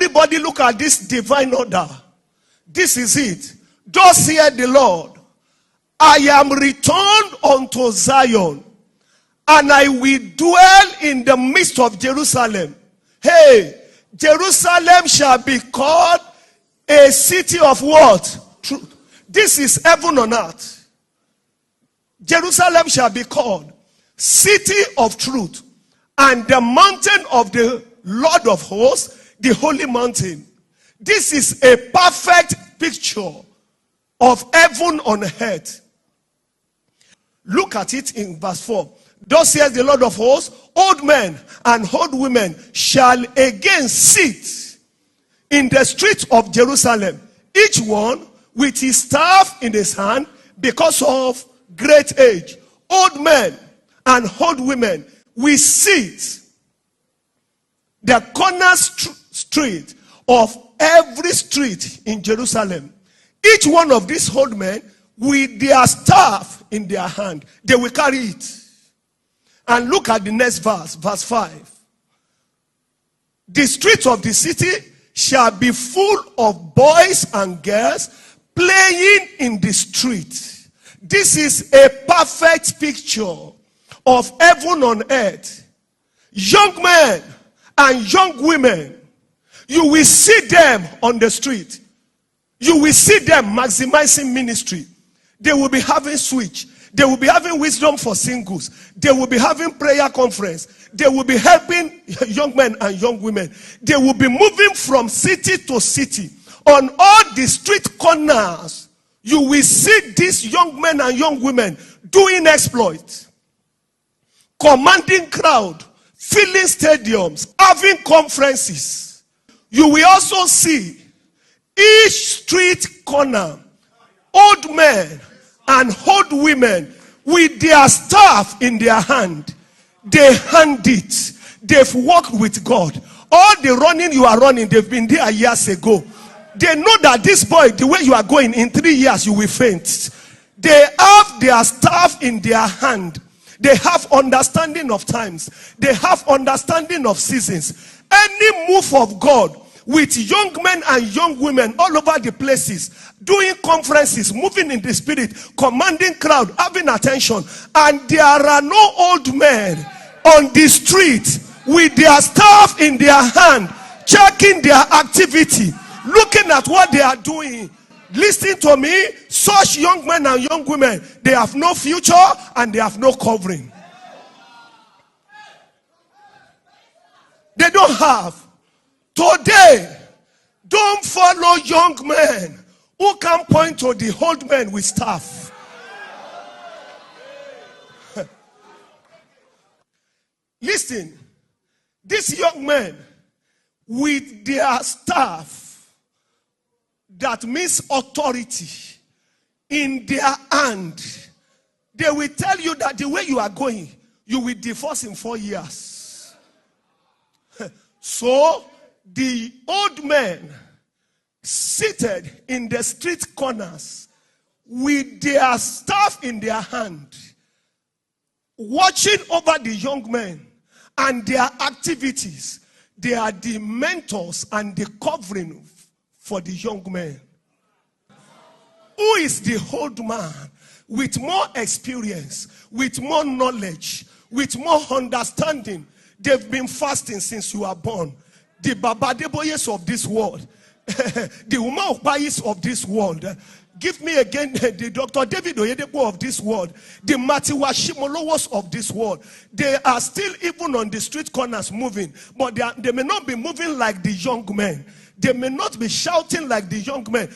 Everybody look at this divine order. This is it. Thus saith the Lord, I am returned unto Zion, and I will dwell in the midst of Jerusalem. Hey, Jerusalem shall be called a city of what? Truth. This is heaven on earth. Jerusalem shall be called city of truth, and the mountain of the Lord of hosts, the holy mountain. This is a perfect picture of heaven on earth. Look at it in verse 4. Thus says the Lord of hosts, old men and old women shall again sit in the streets of Jerusalem, each one with his staff in his hand, because of great age. Old men and old women will sit the corner street of every street in Jerusalem. Each one of these old men with their staff in their hand, they will carry it. And look at the next verse, verse 5. The streets of the city shall be full of boys and girls playing in the street. This is a perfect picture of heaven on earth. Young men and young women, you will see them on the street. You will see them maximizing ministry. They will be having switch. They will be having wisdom for singles. They will be having prayer conference. They will be helping young men and young women. They will be moving from city to city. On all the street corners, you will see these young men and young women doing exploits, commanding crowd, filling stadiums, having conferences. You will also see each street corner, old men and old women with their staff in their hand. They hand it. They've walked with God. All the running you are running, they've been there years ago. They know that this boy, the way you are going, in 3 years you will faint. They have their staff in their hand. They have understanding of times. They have understanding of seasons. Any move of God with young men and young women all over the places, doing conferences, moving in the spirit, commanding crowd, having attention. And there are no old men on the street with their staff in their hand, checking their activity, looking at what they are doing. Listen to me, such young men and young women, they have no future and they have no covering. They don't have. Today, don't follow young men who can point to the old men with staff. Listen, these young men with their staff, that means authority, in their hand, they will tell you that the way you are going, you will divorce in 4 years. So, the old men seated in the street corners with their staff in their hand, watching over the young men and their activities, they are the mentors and the covering for the young men. Who is the old man with more experience, with more knowledge, with more understanding? They've been fasting since you are born. The Baba Deboyes of this world, the Uma Okpayis of this world, give me again the Dr. David Oyedepo of this world, the Matiwa Shimolowos of this world. They are still even on the street corners moving, but they may not be moving like the young men. They may not be shouting like the young men.